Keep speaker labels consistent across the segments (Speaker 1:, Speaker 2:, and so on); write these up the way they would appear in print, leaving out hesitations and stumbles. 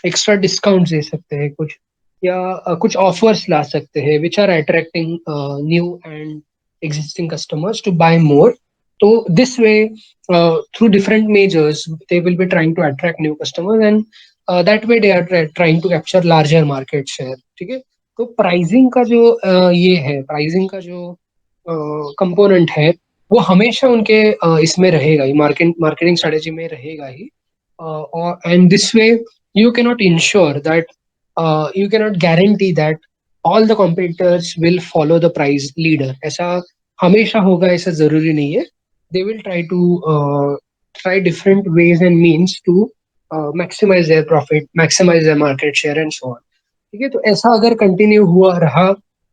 Speaker 1: Extra discount दे सकते हैं कुछ, या कुछ ऑफर्स ला सकते हैं which are attracting new and existing customers to buy more. So this way, through different measures, they will be trying to attract new customers, and that way they are trying to capture larger market share. ठीक है, तो pricing का जो ये है, pricing का जो component है, वो हमेशा उनके इसमें रहेगा ही, मार्केटिंग स्ट्रेटेजी में रहेगा ही. और and this way you cannot ensure that, you cannot guarantee that all the competitors will follow the price leader. ऐसा हमेशा होगा ऐसा जरूरी नहीं है. They will try different ways and means to maximize their profit, maximize their market share and so on. ठीक है, तो ऐसा अगर कंटिन्यू हुआ रहा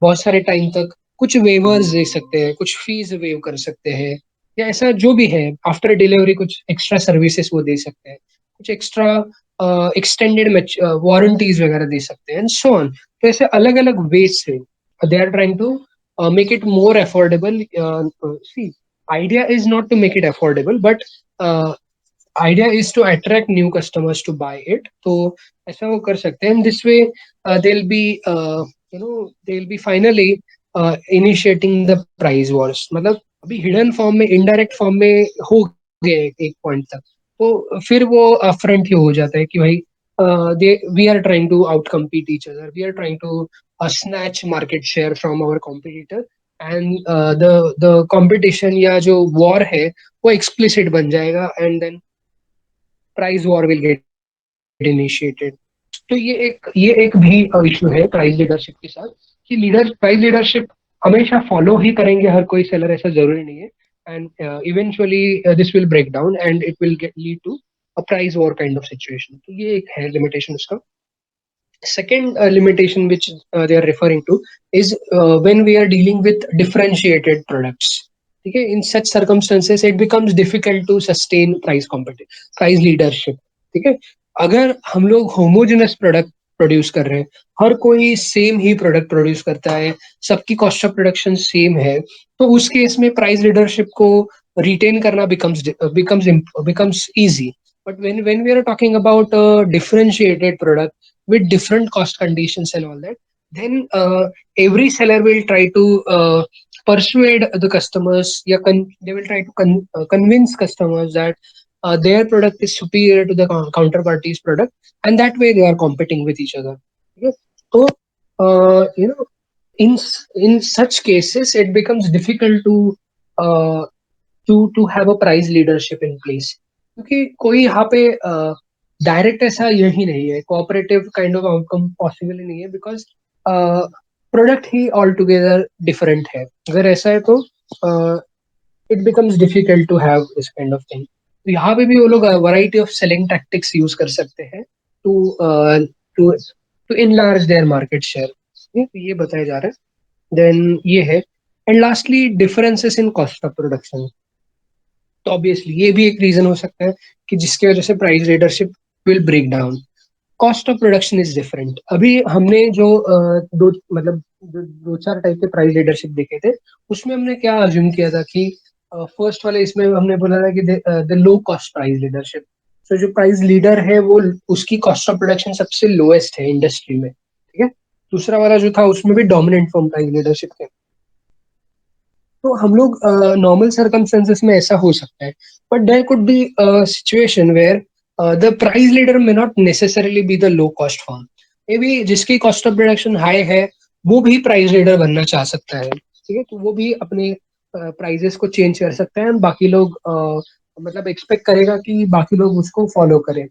Speaker 1: बहुत सारे टाइम तक, कुछ वेवर्स दे सकते हैं, कुछ फीस वेव कर सकते हैं, या ऐसा जो भी है, आफ्टर डिलीवरी कुछ एक्स्ट्रा सर्विसेज वो दे सकते हैं, कुछ एक्स्ट्रा एक्सटेंडेड वारंटीज वगैरह दे सकते हैं एंड सो ऑन. तो ऐसे अलग अलग वेज से they are trying to make it more affordable. See, idea is not to make it affordable, but idea is to attract new customers to buy it. तो ऐसा वो कर सकते हैं. This way, they'll be, they'll be finally initiating the price wars. मतलब अभी hidden form में, indirect form में हो गए एक पॉइंट तक, तो फिर वो फ्रंट ही हो जाता है कि भाई, they we are trying to outcompete each other, we are trying to snatch market share from our competitor, and the competition या जो war है वो explicit बन जाएगा, and then price war will get initiated. तो ये एक भी इशू है प्राइस लीडरशिप के साथ, कि प्राइस लीडरशिप हमेशा फॉलो ही करेंगे हर कोई सेलर, ऐसा जरूरी नहीं है. And eventually this will break down and it will get lead to a price war kind of situation. तो ये एक है लिमिटेशन उसका. Second limitation which they are referring to is when we are dealing with differentiated products. Okay, in such circumstances it becomes difficult to sustain price leadership. ठीक है, अगर हम लोग होमोजेनस प्रोडक्ट प्रोड्यूस कर रहे हैं, हर कोई सेम ही प्रोडक्ट प्रोड्यूस करता है, सबकी कॉस्ट ऑफ प्रोडक्शन सेम है, तो उस केस में प्राइस लीडरशिप को रिटेन करना becomes easy. But when we are talking about a differentiated product with different cost conditions and all that, then every seller will try to persuade the customers. Yeah, they will try to convince customers that their product is superior to the counterparty's product, and that way they are competing with each other. Okay? So, in such cases, it becomes difficult uh, to have a price leadership in place, क्योंकि कोई यहाँ पे direct ऐसा यही नहीं है, cooperative kind of outcome possible ही नहीं है, बिकॉज प्रोडक्ट ही ऑल टुगेदर डिफरेंट है. अगर ऐसा है तो it becomes difficult to have this kind of thing. तो यहाँ पे भी वो लोग variety of selling tactics use कर सकते हैं to to to enlarge their market share. ये बताया जा रहा है. देन ये है. And lastly, differences in cost of production. तो ऑब्वियसली ये भी एक रीजन हो सकता है कि जिसकी वजह से price leadership will break down. Cost of production is different. अभी हमने जो दो चार टाइप के प्राइस लीडरशिप देखे थे, उसमें हमने क्या अज्यूम किया था कि फर्स्ट वाले इसमें हमने बोला था कि the low cost price leadership. तो जो प्राइस लीडर है वो, उसकी कॉस्ट ऑफ प्रोडक्शन सबसे लोएस्ट है इंडस्ट्री में. ठीक है, दूसरा वाला जो था उसमें भी डोमिनेंट फॉर्म प्राइस लीडरशिप थे. तो हम लोग नॉर्मल सर्कमस्टेंसेस में ऐसा हो सकता है, but there could be situation where the price leader may not necessarily be the low cost form. Maybe जिसकी कॉस्ट ऑफ प्रोडक्शन हाई है वो भी प्राइस लीडर बनना चाह सकता है. ठीक है, तो वो भी अपने प्राइजेस को चेंज कर सकता है, बाकी लोग मतलब एक्सपेक्ट करेगा कि बाकी लोग उसको फॉलो करें.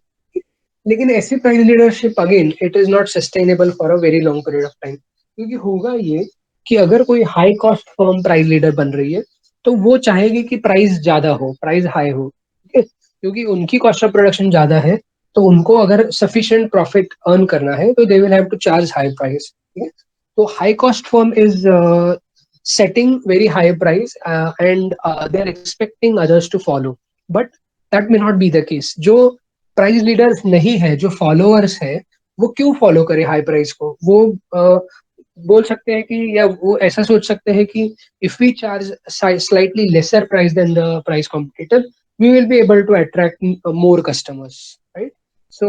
Speaker 1: लेकिन ऐसी price leadership again it is not sustainable for a very long period of time. क्योंकि होगा ये कि अगर कोई high cost firm price leader बन रही है, तो वो चाहेगी कि प्राइस ज्यादा हो, प्राइस हाई हो. ठीक है, क्योंकि उनकी कॉस्ट ऑफ प्रोडक्शन ज्यादा है, तो उनको अगर सफिशिएंट प्रॉफिट अर्न करना है तो they will have to charge high price. ठीक है, तो high cost firm is setting very high price, and they are expecting others to follow, but that may not be the case. जो price leaders नहीं है, जो followers है, वो क्यों फॉलो करे हाई प्राइस को? वो बोल सकते हैं कि, या वो ऐसा सोच सकते हैं कि if we charge slightly lesser price then the price competitor, we will be able to attract more customers, right? So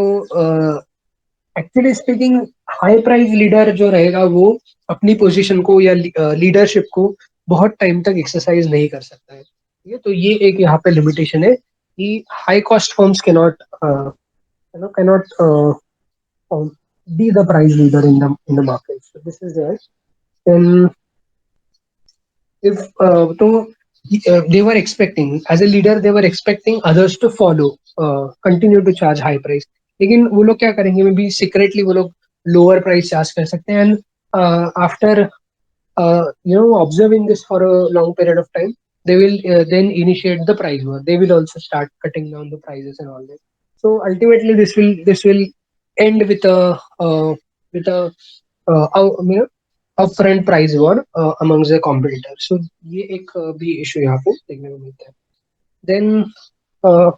Speaker 1: actually speaking, high price leader जो रहेगा वो अपनी पोजीशन को या लीडरशिप को बहुत टाइम तक एक्सरसाइज नहीं कर सकता है, ठीक है। तो ये एक यहाँ पे लिमिटेशन है कि high cost firms cannot cannot be the price leader in the market. So this is there. Then if so they were expecting as a leader, they were expecting others to follow, continue to charge high price. लेकिन वो लोग क्या करेंगे, may be secretly वो लोग lower price charge कर सकते हैं, and after observing this for a long period of time, they will then initiate the price war. They will also start cutting down the prices and all that. So ultimately, this will end with a upfront price war amongst the competitors. So ये एक भी issue यहाँ पे देखने को मिलता है. Then uh,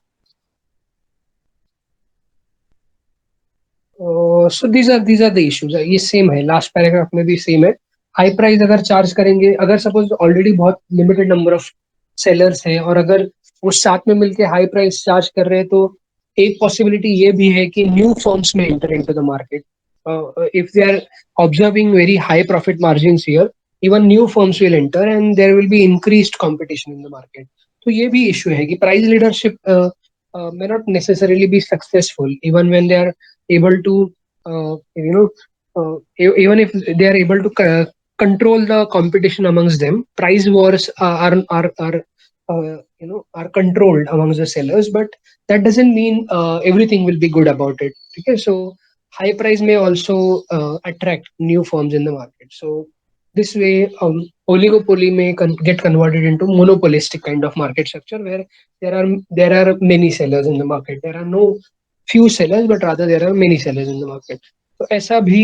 Speaker 1: so these are the issues. ये सेम है, लास्ट पैराग्राफ में भी सेम है. हाई प्राइस अगर चार्ज करेंगे, अगर सपोज ऑलरेडी बहुत लिमिटेड नंबर ऑफ सेलर्स हैं और अगर वो साथ में मिलके हाई प्राइस चार्ज कर रहे हैं, तो एक पॉसिबिलिटी ये भी है कि न्यू फर्म्स में enter into the market. If they are observing very high profit margins here, even new firms will enter and there will be increased competition in the market. तो ये भी इशू है कि price leadership may not necessarily be successful even when they are able to even if they are able to control the competition amongst them. Price wars are controlled amongst the sellers, but that doesn't mean everything will be good about it. Okay, so high price may also attract new firms in the market. So this way, oligopoly may get converted into monopolistic kind of market structure where there are many sellers in the market. There are no few sellers, but rather there are many sellers in the market. तो ऐसा भी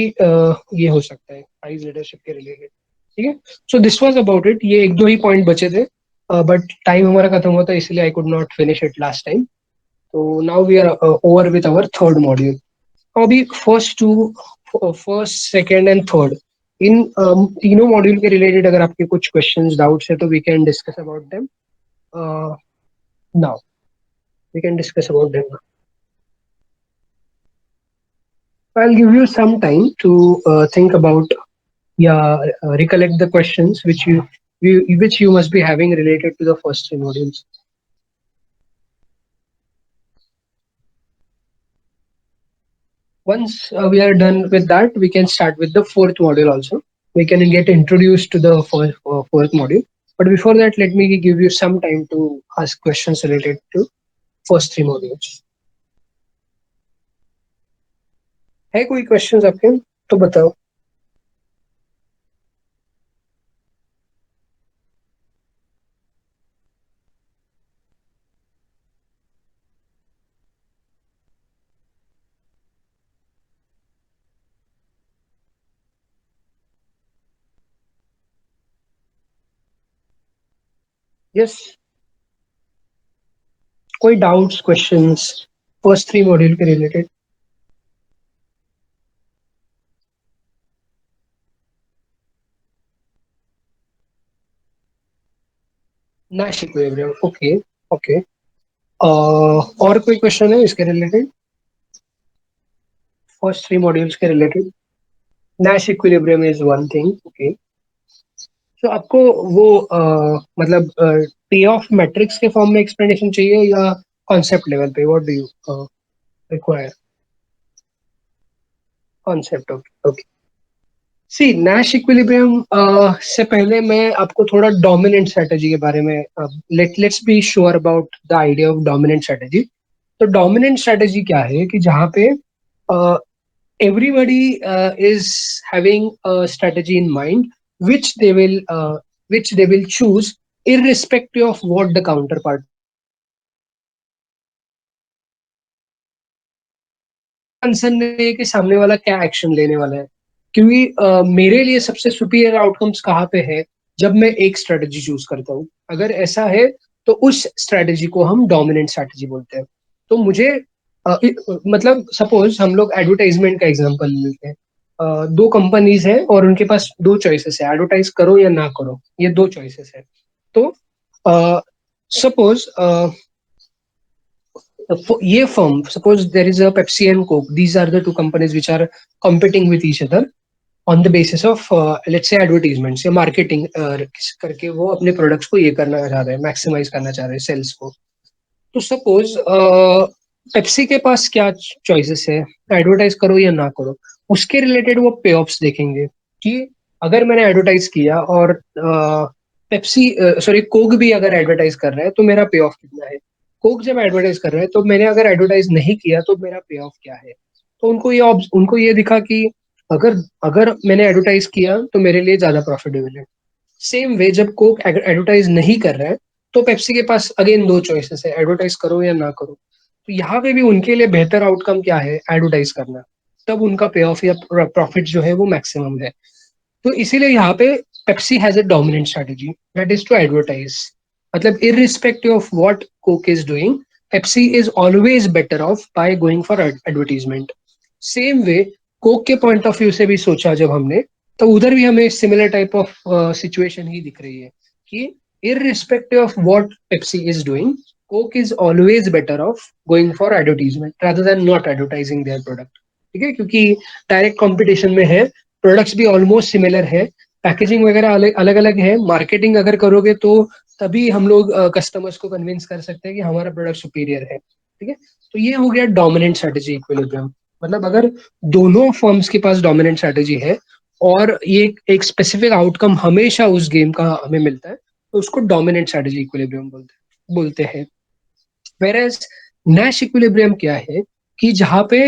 Speaker 1: ये हो सकता है price leadership के related. ठीक है. So this was about it. ये एक दो ही पॉइंट बचे थे, बट टाइम हमारा खत्म हुआ था, इसलिए I could not finish it last time. तो now we are over with our third module. अभी फर्स्ट सेकेंड एंड थर्ड, इन तीनों मॉड्यूल के रिलेटेड अगर आपके कुछ क्वेश्चंस डाउट्स है तो we can discuss about them now. We can discuss about them. I'll give you some time to think about, yeah, recollect the questions which you must be having related to the first three modules. Once we are done with that, we can start with the fourth module also. We can get introduced to the fourth module. But before that, let me give you some time to ask questions related to first three modules. है कोई questions आपके तो बताओ. Yes, कोई doubts, questions first three module के related. Nash equilibrium. Okay, okay. और कोई question है इसके रिलेटेड, फर्स्ट थ्री मॉड्यूल्स के related. Nash equilibrium is one thing. Okay. तो आपको वो मतलब पे ऑफ मैट्रिक्स के फॉर्म में एक्सप्लेनेशन चाहिए या कॉन्सेप्ट लेवल पे, what do you require? Concept. Okay, okay. See, Nash equilibrium से पहले मैं आपको थोड़ा डोमिनेंट स्ट्रेटजी के बारे में, let's be sure about the idea of dominant strategy. तो डोमिनेंट स्ट्रेटजी क्या है कि जहाँ पे everybody is having a strategy in mind which they will choose irrespective of what the counterpart. Concern नहीं है कि सामने वाला क्या एक्शन लेने वाला है, क्योंकि मेरे लिए सबसे सुपीरियर आउटकम्स कहाँ पे है, जब मैं एक स्ट्रेटजी चूज करता हूँ. अगर ऐसा है तो उस स्ट्रेटजी को हम डोमिनेंट स्ट्रेटजी बोलते हैं. तो मुझे मतलब सपोज हम लोग एडवर्टाइजमेंट का एग्जांपल लेते हैं. दो कंपनीज हैं और उनके पास दो चॉइसेस है, एडवर्टाइज करो या ना करो, ये दो चॉइसेस है. तो सपोज ये firm, suppose there is a Pepsi and Coke, these are the two companies which are competing with each other on the basis of let's say advertisements या marketing करके वो अपने products को ये करना चाह रहे हैं, maximize करना चाह रहे हैं sales को. तो सपोज पेप्सी के पास क्या चॉइसेस है, एडवर्टाइज करो या ना करो. उसके रिलेटेड वो पे ऑफ्स देखेंगे कि अगर मैंने एडवर्टाइज किया और पेप्सी सॉरी कोक भी अगर एडवर्टाइज कर रहा है तो मेरा पे ऑफ कितना है. कोक जब एडवर्टाइज कर रहा है तो मैंने अगर एडवर्टाइज नहीं किया तो मेरा पे ऑफ क्या है. तो उनको ये दिखा कि अगर अगर मैंने एडवर्टाइज किया तो मेरे लिए ज्यादा प्रॉफिटेबल है. सेम वे जब कोक एडवर्टाइज नहीं कर रहा है तो पेप्सी के पास अगेन दो चॉइसेस है, एडवर्टाइज करो या ना करो. तो यहाँ पे भी उनके लिए बेहतर आउटकम क्या है, एडवर्टाइज करना. तब उनका पे ऑफ या प्रॉफिट जो है वो मैक्सिमम है. तो इसीलिए यहाँ पे Pepsi has a dominant strategy that is to advertise. मतलब irrespective of what Coke is doing, Pepsi is always better off by going for advertisement. Same way Coke के पॉइंट ऑफ व्यू से भी सोचा जब हमने, तो उधर भी हमें सिमिलर टाइप ऑफ सिचुएशन ही दिख रही है कि irrespective of what Pepsi is doing, Coke is always better off going for advertisement rather than not advertising their product. ठीक है, क्योंकि डायरेक्ट कंपटीशन में है, प्रोडक्ट्स भी ऑलमोस्ट सिमिलर है, पैकेजिंग वगैरह अलग अलग है. मार्केटिंग अगर करोगे तो तभी हम लोग कस्टमर्स को कन्विंस कर सकते हैं कि हमारा प्रोडक्ट सुपीरियर है. ठीक है, तो ये हो गया डोमिनेंट स्ट्रेटेजी इक्विलिब्रियम. मतलब अगर दोनों फर्म्स के पास डोमिनेंट स्ट्रेटेजी है और ये एक स्पेसिफिक आउटकम हमेशा उस गेम का हमें मिलता है, तो उसको डोमिनेंट स्ट्रेटेजी इक्विलिब्रियम बोलते हैं. वेरएज नैश इक्विलिब्रियम क्या है कि जहाँ पे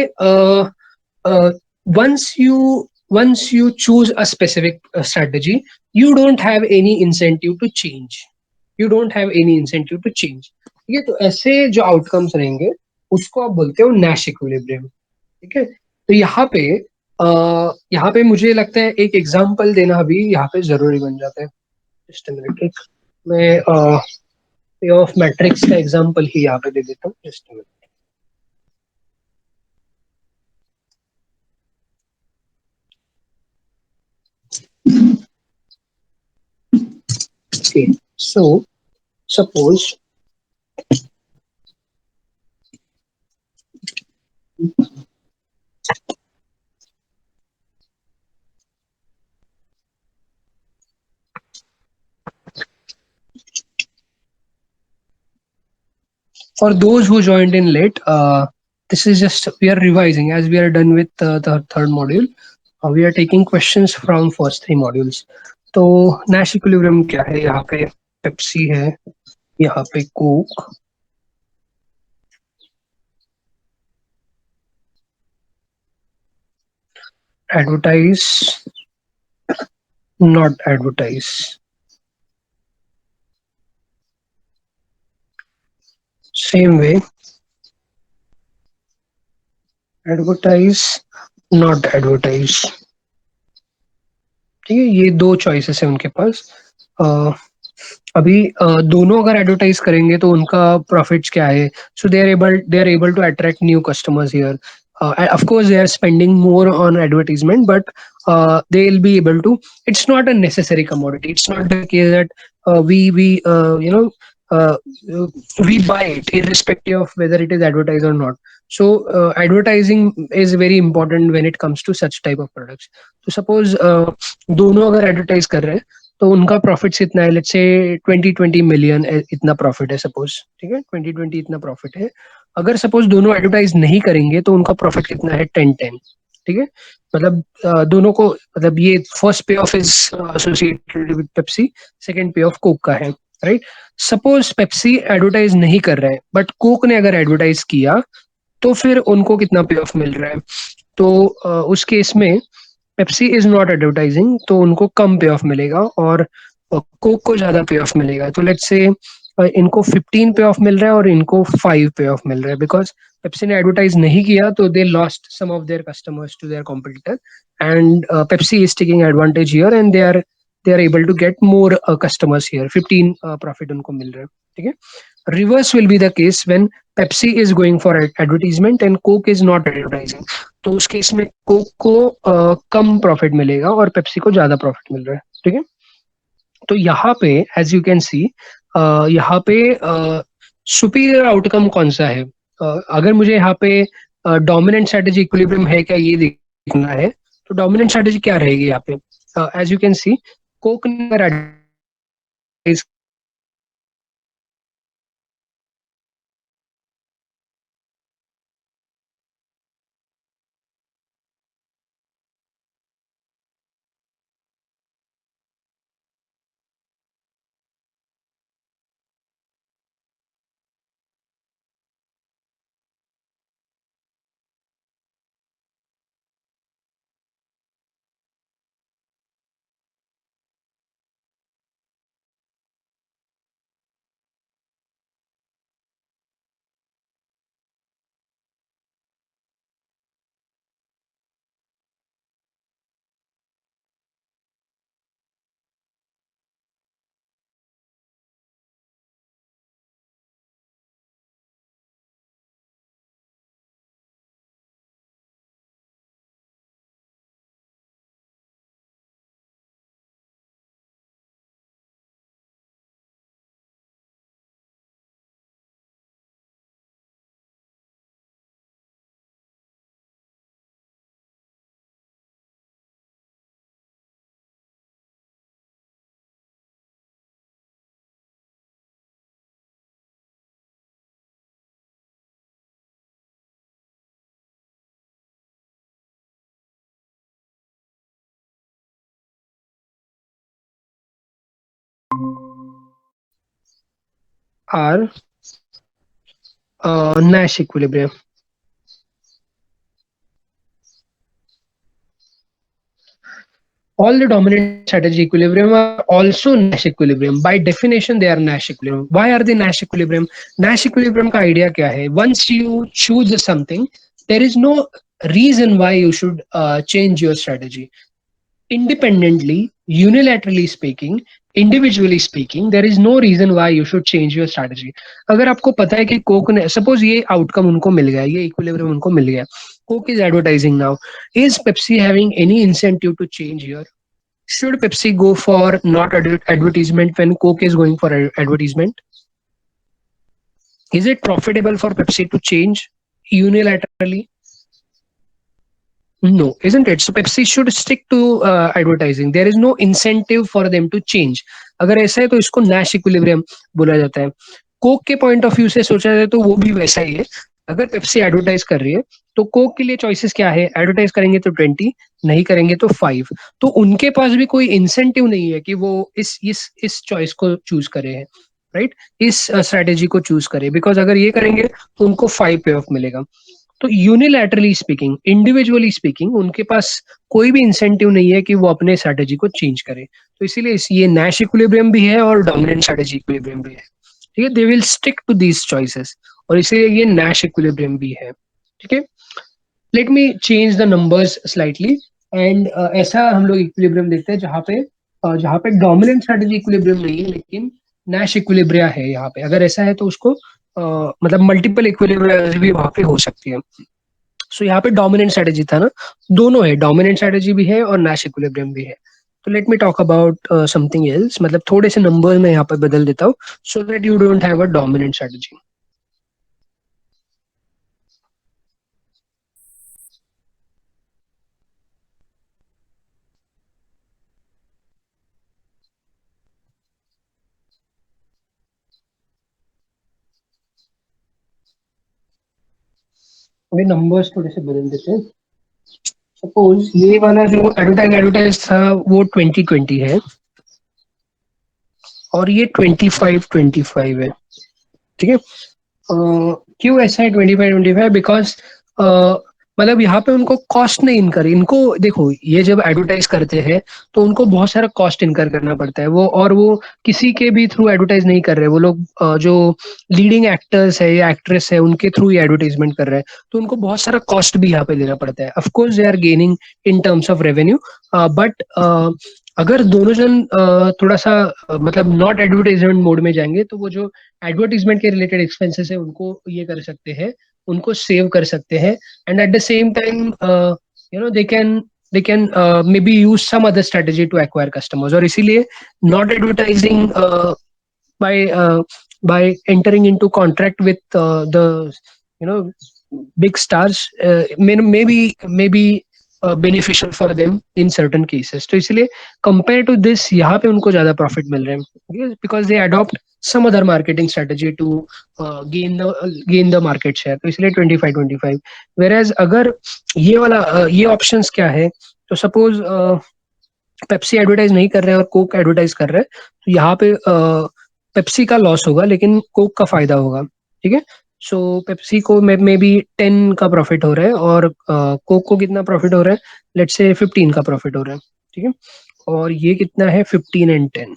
Speaker 1: once you choose a specific strategy, you don't have any incentive to change. ठीक है, तो ऐसे जो आउटकम्स रहेंगे उसको आप बोलते हो नैश इक्विलिब्रियम. ठीक है, तो यहाँ पे मुझे लगता है एक एग्जांपल देना भी यहाँ पे जरूरी बन जाता है. जस्ट अ मिनट, एक मैं पे ऑफ मैट्रिक्स का एग्जांपल ही यहाँ पे दे देता हूँ. Just a minute. Okay, so suppose for those who joined in late, this is just we are revising as we are done with the third module. We are taking questions from first three modules. तो Nash equilibrium क्या है, यहाँ पे Pepsi है, यहाँ पे Coke, advertise not advertise. Same way advertise not advertise. ठीक है, ये दो चॉइसेस है उनके पास. अभी दोनों अगर एडवर्टाइज करेंगे तो उनका प्रॉफिट्स क्या है. So they are able to attract new customers here. Of course they are spending more on advertisement, but they'll be able to. It's not a necessary commodity. It's not the case that we you know uh, we buy it irrespective of whether it is advertised or not. So advertising is very important when it comes to such type of products. So suppose दोनों अगर advertise कर रहे हैं तो उनका profit कितना है, let's say 20 million इतना प्रॉफिट है सपोज. ठीक है, 20 इतना प्रॉफिट है. अगर सपोज दोनों एडवर्टाइज नहीं करेंगे तो उनका प्रॉफिट कितना है, 10. ठीक है, मतलब दोनों को, मतलब ये फर्स्ट पे of is associated with Pepsi, second पे ऑफ कोक का है. राइट, सपोज पेप्सी एडवर्टाइज नहीं कर रहा है बट कोक ने अगर एडवर्टाइज किया तो फिर उनको कितना पे ऑफ मिल रहा है. तो उस केस में पेप्सी इज नॉट एडवर्टाइजिंग तो उनको कम पे ऑफ मिलेगा और कोक को ज्यादा पे ऑफ मिलेगा. तो लेट्स से इनको 15 पे ऑफ मिल रहा है और इनको 5 पे ऑफ मिल रहा है बिकॉज पेप्सी ने एडवर्टाइज नहीं किया तो they lost some of their customers to their competitor and Pepsi is taking advantage here and they are able to get more customers here. 15 profit उनको मिल रहा है. ठीक है, reverse will be the case when Pepsi is going for advertisement and Coke is not advertising. तो उस case में Coke को कम प्रॉफिट मिलेगा और पेप्सी को ज्यादा प्रॉफिट मिल रहा है. ठीक है, तो यहाँ पे एज यू कैन सी यहाँ पे सुपीरियर आउटकम कौन सा है, अगर मुझे यहाँ पे डोमिनेंट स्ट्रेटेजी इक्विलिब्रियम है क्या ये देखना है, तो डोमिनेंट स्ट्रेटेजी क्या रहेगी यहाँ पे? As you can see, Coke ने अगर advertise are Nash equilibrium. All the dominant strategy equilibrium are also Nash equilibrium. By definition, they are Nash equilibrium. Why are they Nash equilibrium? Nash equilibrium का idea क्या है? Once you choose something, there is no reason why you should change your strategy. Independently, unilaterally speaking, individually speaking, there is no reason why you should change your strategy. अगर आपको पता है कि Coke ने suppose ये outcome उनको मिल गया, ये इक्विलिब्रियम उनको मिल गया, Coke is advertising now, is Pepsi having any incentive to change here? Should Pepsi go for not advertisement when Coke is going for advertisement? Is it profitable for Pepsi to change unilaterally? No, isn't it? So Pepsi should stick to advertising. There is no incentive for them to change. अगर ऐसा है तो इसको Nash equilibrium बोला जाता है. Coke के point of view से सोचा जाए तो वो भी वैसा ही है. अगर पेप्सी एडवर्टाइज कर रही है तो कोक के लिए चॉइसेस क्या है? एडवर्टाइज करेंगे तो 20, नहीं करेंगे तो 5. तो उनके पास भी कोई इंसेंटिव नहीं है कि वो इस चॉइस को चूज करे है, राइट? इस स्ट्रेटेजी को चूज करे, बिकॉज अगर ये करेंगे तो उनको 5 पे ऑफ मिलेगा. तो यूनिलैटरली स्पीकिंग, इंडिविजुअली स्पीकिंग, उनके पास कोई भी इंसेंटिव नहीं है कि वो अपने स्ट्रेटेजी को चेंज करे. तो इसीलिए ये नैश इक्विलिब्रियम भी है और डोमिनेंट स्ट्रेटेजी इक्विलिब्रियम भी है. ठीक है, they will stick to these choices, और इसीलिए ये नैश इक्विलिब्रियम भी है. ठीक है, let me change the numbers slightly. And ऐसा हम लोग इक्विलिब्रियम देखते हैं जहाँ पे डोमिनेंट स्ट्रेटेजी इक्विलिब्रियम नहीं है लेकिन नैश इक्विलिब्रिया है यहाँ पे. अगर ऐसा है तो उसको मतलब मल्टीपल इक्विलिब्रिया भी वहां पे हो सकती है. सो यहाँ पे डोमिनेंट स्ट्रेटेजी था ना, दोनों है, डोमिनेंट स्ट्रेटेजी भी है और नैश इक्विलिब्रियम भी है. तो let me talk about something else, मतलब थोड़े से नंबर में यहाँ पे बदल देता हूँ so that you don't have a dominant strategy. अभी नंबर्स थोड़े से बदल देते हैं. सपोज ये वाला जो एडवर्टाइज था वो 2020 है और ये 25 25 है. ठीक है, क्यों ऐसा है 25 25? बिकॉज मतलब यहाँ पे उनको कॉस्ट नहीं इनकर, इनको देखो ये जब एडवर्टाइज करते हैं तो उनको बहुत सारा कॉस्ट इनकर करना पड़ता है. वो किसी के भी थ्रू एडवर्टाइज नहीं कर रहे, वो लोग जो लीडिंग एक्टर्स है या एक्ट्रेस है उनके थ्रू ही एडवर्टाइजमेंट कर रहे हैं, तो उनको बहुत सारा कॉस्ट भी यहाँ पे देना पड़ता है. Of course they are gaining in terms of revenue, but अगर दोनों जन थोड़ा सा मतलब नॉट एडवर्टाइजमेंट मोड में जाएंगे तो वो जो एडवर्टीजमेंट के रिलेटेड एक्सपेंसेस है उनको ये कर सकते हैं, उनको सेव कर सकते हैं. And at the same time they can maybe use some other strategy to acquire customers. और इसीलिए not advertising by uh, by entering into contract with the big stars may be beneficial for them in certain cases. तो इसलिए compare to this यहाँ पे उनको ज्यादा profit मिल रहे हैं, because they adopt some other marketing strategy to gain the market share. तो इसलिए 25-25. वेराज अगर ये ऑप्शंस क्या है, तो सपोज पेप्सी एडवर्टाइज नहीं कर रहे हैं और कोक एडवर्टाइज कर रहे हैं, तो यहाँ पे पेप्सी का लॉस होगा लेकिन कोक का फायदा होगा. ठीक है. सो पेप्सी को मे बी 10 का प्रॉफिट हो रहा है और कोक को कितना प्रॉफिट हो रहा है, लेट्स से 15 का प्रॉफिट हो रहा है. ठीक है. और ये कितना है, 15 and 10,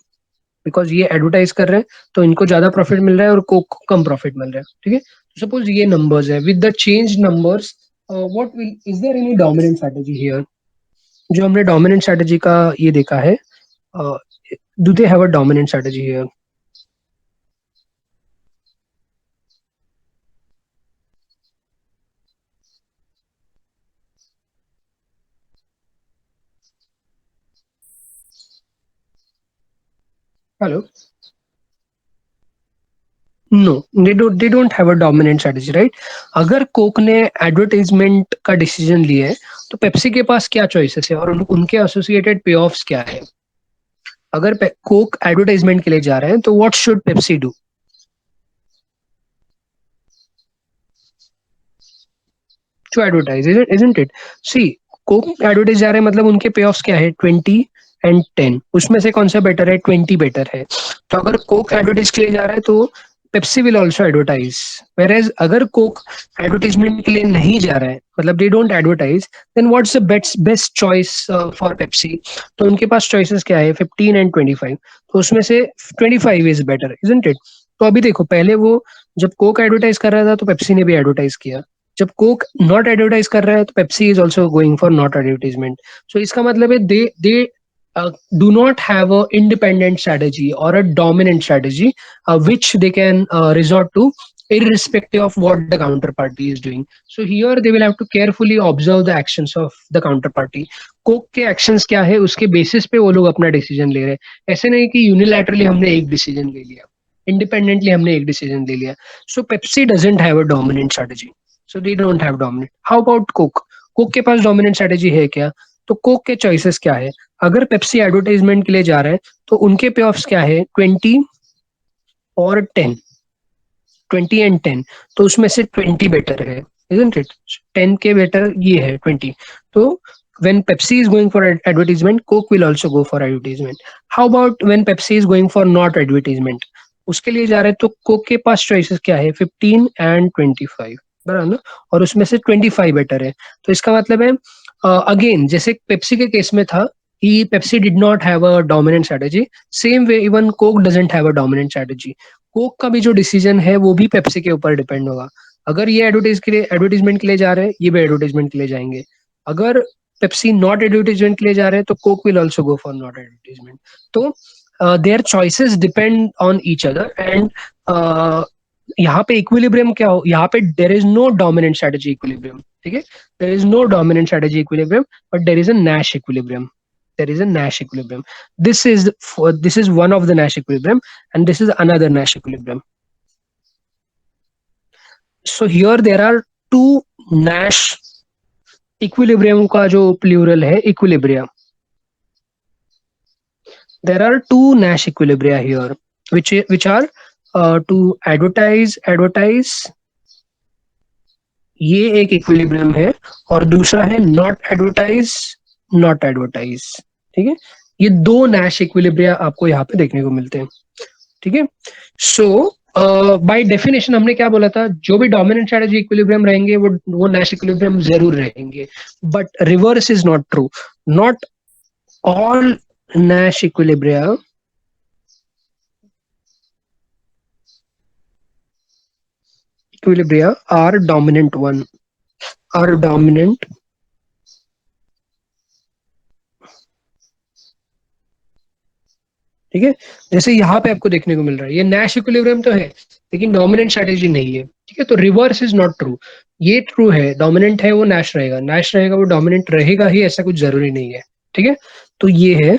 Speaker 1: बिकॉज ये एडवर्टाइज कर रहे हैं तो इनको ज्यादा प्रॉफिट मिल रहा है और कोक को कम प्रॉफिट मिल रहा है. ठीक है. सपोज ये नंबर्स है, with the change numbers what will, is there any dominant strategy here? जो हमने डोमिनेंट स्ट्रेटजी का ये देखा है, do they have a dominant strategy here? Hello. No, they don't have a dominant strategy, right? अगर Coke ने advertisement का decision लिया है, तो पेप्सी के पास क्या चॉइसेस है और उनके एसोसिएटेड पे ऑफ्स क्या है? अगर कोक एडवर्टाइजमेंट के लिए जा रहे हैं तो what should Pepsi do? To advertise, isn't it? See, Coke advertise जा रहे हैं मतलब उनके पे ऑफ्स क्या है, 20 and 10. उसमें से कौन सा बेटर है? 20 बेटर है. तो अगर कोक एडवर्टाइज के लिए जा रहा है तो Pepsi will also advertise. Where अगर कोक एडवर्टाइजमेंट के लिए नहीं जा रहा है, मतलब they don't advertise, then what's the best choice for Pepsi? तो उनके पास चॉइसेस क्या है, 15 and 25. तो उसमें से 25 इज बेटर, इजंट इट? तो अभी देखो, पहले वो जब कोक एडवर्टाइज कर रहा था तो पेप्सी ने भी एडवर्टाइज किया. जब कोक नॉट एडवर्टाइज कर रहा है तो Pepsi is also going for not advertisement. So इसका मतलब है they they do not have a independent strategy or a dominant strategy which they can resort to irrespective of what the counterparty is doing. So here they will have to carefully observe the actions of the counterparty. Coke के actions क्या है, उसके basis पे वो लोग अपना decision ले रहे हैं. ऐसे नहीं कि यूनिलैटरली हमने एक डिसीजन ले लिया, इंडिपेंडेंटली हमने एक डिसीजन ले लिया. So Pepsi doesn't have a dominant strategy, so they don't have dominant. How about Coke? Coke के पास डोमिनेंट स्ट्रेटजी है क्या? तो कोक के चॉइसेस क्या है? अगर पेप्सी एडवर्टाइजमेंट के लिए जा रहे हैं तो उनके पे ऑफ्स क्या है, 20 और 10. 20 and 10, तो उसमें से 20 बेटर है, isn't it? 10 के बेटर ये है 20. तो when Pepsi is going for advertisement, Coke will also go for advertisement. How about when Pepsi is going for not advertisement? उसके लिए जा रहे हैं तो कोक के पास चॉइसेस क्या है, 15 and 25, बराबर ना? और उसमें से 25 बेटर है. तो इसका मतलब है अगेन जैसे पेप्सी के केस में था कि Pepsi did not have a dominant strategy, same way even Coke doesn't have a dominant strategy. Coke का भी जो डिसीजन है वो भी पेप्सी के ऊपर डिपेंड होगा. अगर ये एडवर्टाइजमेंट के लिए जा रहे हैं, ये भी एडवर्टाइजमेंट के लिए जाएंगे. अगर पेप्सी नॉट एडवर्टाइजमेंट के लिए जा रहे हैं तो Coke will also go for not advertisement. तो their choices depend on each other. And यहाँ पे इक्विलिब्रियम क्या हो, यहाँ पे there is no dominant strategy equilibrium. ठीक है. There is no dominant strategy equilibrium, but there is a Nash equilibrium. There is a Nash equilibrium. This is one of the Nash equilibrium, and this is another Nash equilibrium. So here there are two Nash equilibrium का जो plural है equilibrium. There are two Nash equilibria here, which are to advertise. ये एक equilibrium है और दूसरा है not advertise. ठीक है. ये दो नैश इक्विलिब्रिया आपको यहाँ पे देखने को मिलते हैं. ठीक है. सो बाय डेफिनेशन हमने क्या बोला था, जो भी डोमिनेंट स्ट्रेटजी इक्विलिब्रियम रहेंगे वो नैश इक्विलिब्रियम जरूर रहेंगे. But reverse is not true. Not all Nash equilibria are dominant one, are dominant. ठीक है. जैसे यहाँ पे आपको देखने को मिल रहा है ये नैश इक्विलिब्रियम तो है लेकिन डोमिनेंट स्ट्रेटेजी नहीं है. ठीक है. तो रिवर्स इज नॉट ट्रू. ये ट्रू है, डोमिनेंट है वो नैश रहेगा, नैश रहेगा वो डोमिनेंट रहेगा ही, ऐसा कुछ जरूरी नहीं है. ठीक है. तो ये है.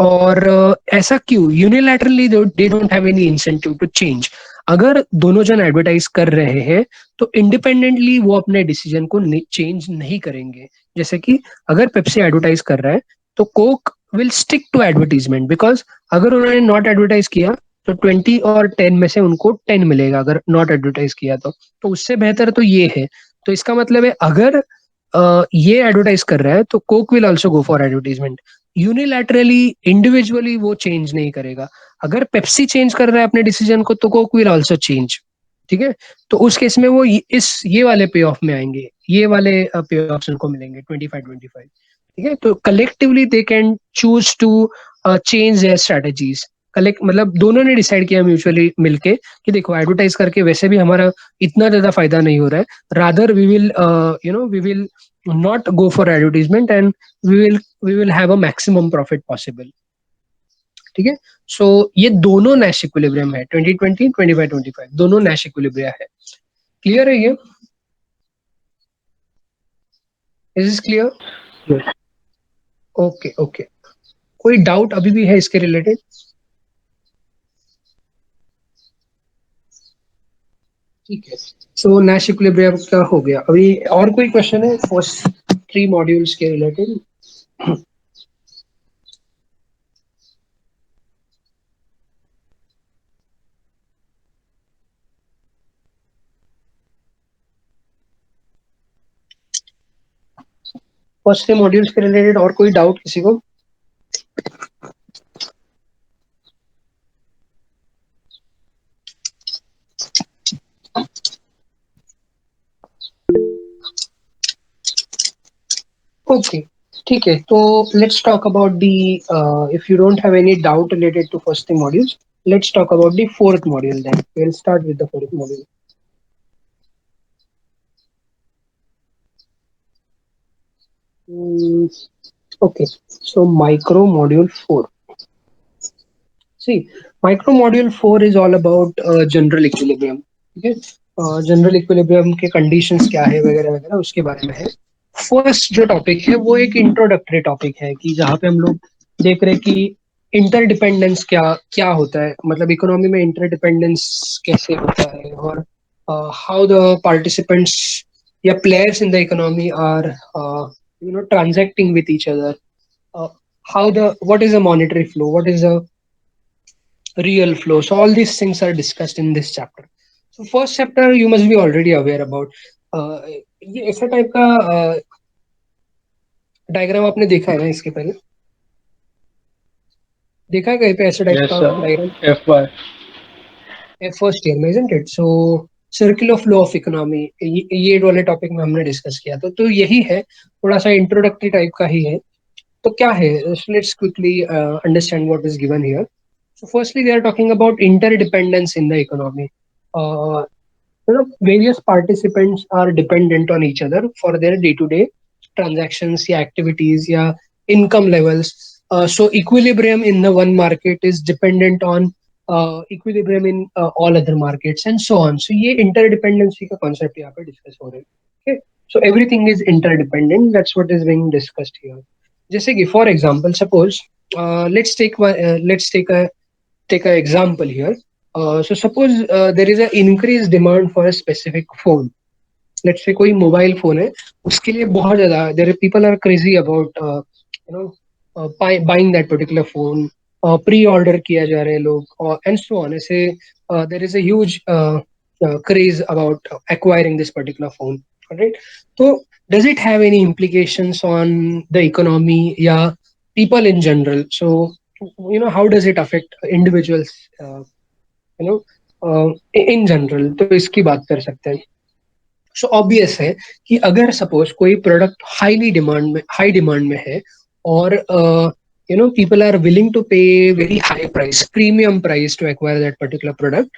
Speaker 1: और ऐसा क्यों unilaterally they don't have any incentive to change. अगर दोनों जन एडवर्टाइज कर रहे हैं तो इंडिपेंडेंटली वो अपने डिसीजन को चेंज नहीं करेंगे. जैसे कि अगर पेप्सी एडवर्टाइज कर रहा है तो Coke will stick to advertisement, because अगर उन्होंने नॉट एडवर्टाइज किया तो 20 और 10 में से उनको 10 मिलेगा अगर नॉट एडवर्टाइज किया तो उससे बेहतर तो ये है. तो इसका मतलब है अगर ये एडवर्टाइज कर रहा है तो Coke will also go for advertisement. Unilaterally individually वो चेंज नहीं करेगा. अगर पेप्सी चेंज कर रहा है अपने डिसीजन को तो कोक विल ऑल्सो चेंज. ठीक है. तो उस केस में वो ये वाले पे ऑफ में आएंगे, ये वाले पे ऑफ उनको मिलेंगे 25-25. ठीक है. तो collectively they can choose to change their strategies. Collect मतलब दोनों ने डिसाइड किया म्यूचुअली मिलके कि देखो एडवर्टाइज करके वैसे भी हमारा इतना ज्यादा फायदा नहीं हो रहा है, rather we will not go for advertisement and we will have a maximum profit possible. ठीक है. सो ये दोनों नैश इक्विलिब्रियम है, 2020 25-25 दोनों नैश इक्विलिब्रिया है. क्लियर है ये? Is this clear? Okay okay. कोई डाउट अभी भी है इसके रिलेटेड? ठीक है. सो नैश इक्विलिब्रियम का हो गया. अभी और कोई क्वेश्चन है फर्स्ट 3 मॉड्यूल्स के रिलेटेड? फर्स्ट 3 मॉड्यूल्स के रिलेटेड और कोई डाउट किसी को? ओके. ठीक है. तो let's talk about the if you don't have any doubt related to first 3 modules, let's talk about the fourth module then. We'll start with the fourth module. Mm, okay, so micro module 4. See, micro module 4 is all about general equilibrium. ठीक है. General equilibrium के conditions क्या है वगैरह वगैरह उसके बारे में है. फर्स्ट जो टॉपिक है वो एक इंट्रोडक्टरी टॉपिक है कि जहाँ पे हम लोग देख रहे हैं कि इंटरडिपेंडेंस क्या क्या होता है, मतलब इकोनॉमी में इंटरडिपेंडेंस कैसे होता है, और हाउ द पार्टिसिपेंट्स या players in the economy are transacting with each other, how the what is a monetary flow, what is a real flow. So all these things are discussed in this chapter. So first chapter you must be already aware about. ये ऐसा type का diagram आपने देखा है ना इसके पहले? देखा है कहीं पे ऐसा टाइप
Speaker 2: Yes,
Speaker 1: का
Speaker 2: sir.
Speaker 1: Diagram?
Speaker 2: FY.
Speaker 1: First year में, isn't it? So circle of flow of economy, ये वाले टॉपिक में हमने डिस्कस किया था. तो यही है, थोड़ा सा इंट्रोडक्टरी टाइप का ही है. तो क्या है, let's quickly understand what is given here. So firstly, they are talking about interdependence in the economy. Various participants are dependent on each other for their day-to-day transactions, या activities, या income levels. So equilibrium in the one market is dependent on equilibrium in all other markets and so on. So ये interdependency का concept यहाँ पे discuss हो रहा है. Okay, so everything is interdependent. That's what is being discussed here. जैसे कि for example, suppose let's take an example here. So suppose there is an increased demand for a specific phone. Let's say कोई mobile phone है, उसके लिए बहुत ज्यादा there people are crazy about buying that particular phone. Pre order किया जा रहे हैं लोग, और एंड सो ऑन. ऐसे there is a huge craze about acquiring this particular phone. Right. तो does it have any implications on the economy, yeah, people in general? So how does it affect individuals you know in general? तो इसकी बात कर सकते हैं. So obvious है कि अगर सपोज कोई प्रोडक्ट हाई डिमांड में है, और people are willing to pay very high price, premium price to acquire that particular product,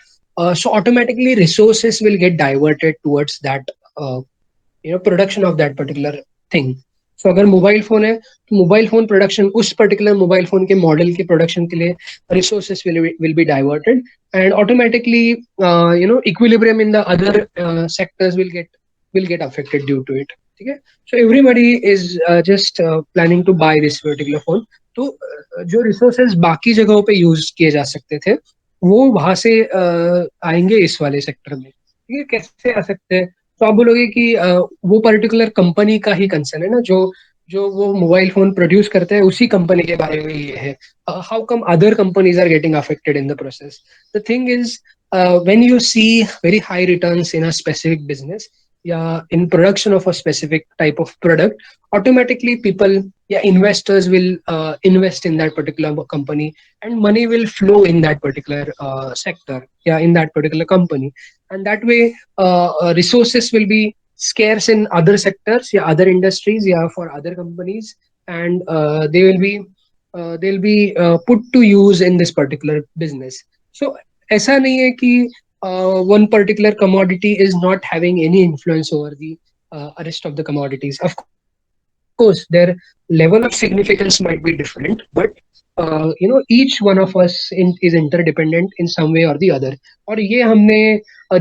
Speaker 1: so automatically resources will get diverted towards that production of that particular thing. So अगर mobile phone है तो mobile phone production, उस particular mobile phone के model के production के लिए resources will be diverted, and automatically equilibrium in the other sectors will get affected due to it. ठीक है. सो everybody is just planning to buy this particular phone. तो जो resources बाकी जगहों पे यूज किए जा सकते थे वो वहां से आएंगे इस वाले सेक्टर में। ठीक है, कैसे आ सकते हैं? तो आप बोलोगे कि वो पर्टिकुलर कंपनी का ही कंसर्न है ना, जो जो वो मोबाइल फोन प्रोड्यूस करते हैं उसी कंपनी के बारे में ये है। How come other companies are getting affected in the process? The thing is, when you see very high returns in a specific business, yeah, in production of a specific type of product, automatically people, yeah, investors will invest in that particular company, and money will flow in that particular sector, yeah, in that particular company. And that way, resources will be scarce in other sectors, yeah, other industries, yeah, for other companies, and they'll be put to use in this particular business. So ऐसा नहीं है कि one particular commodity is not having any influence over the rest of the commodities. Of course, their level of significance might be different, but each one of us is interdependent in some way or the other. और ये हमने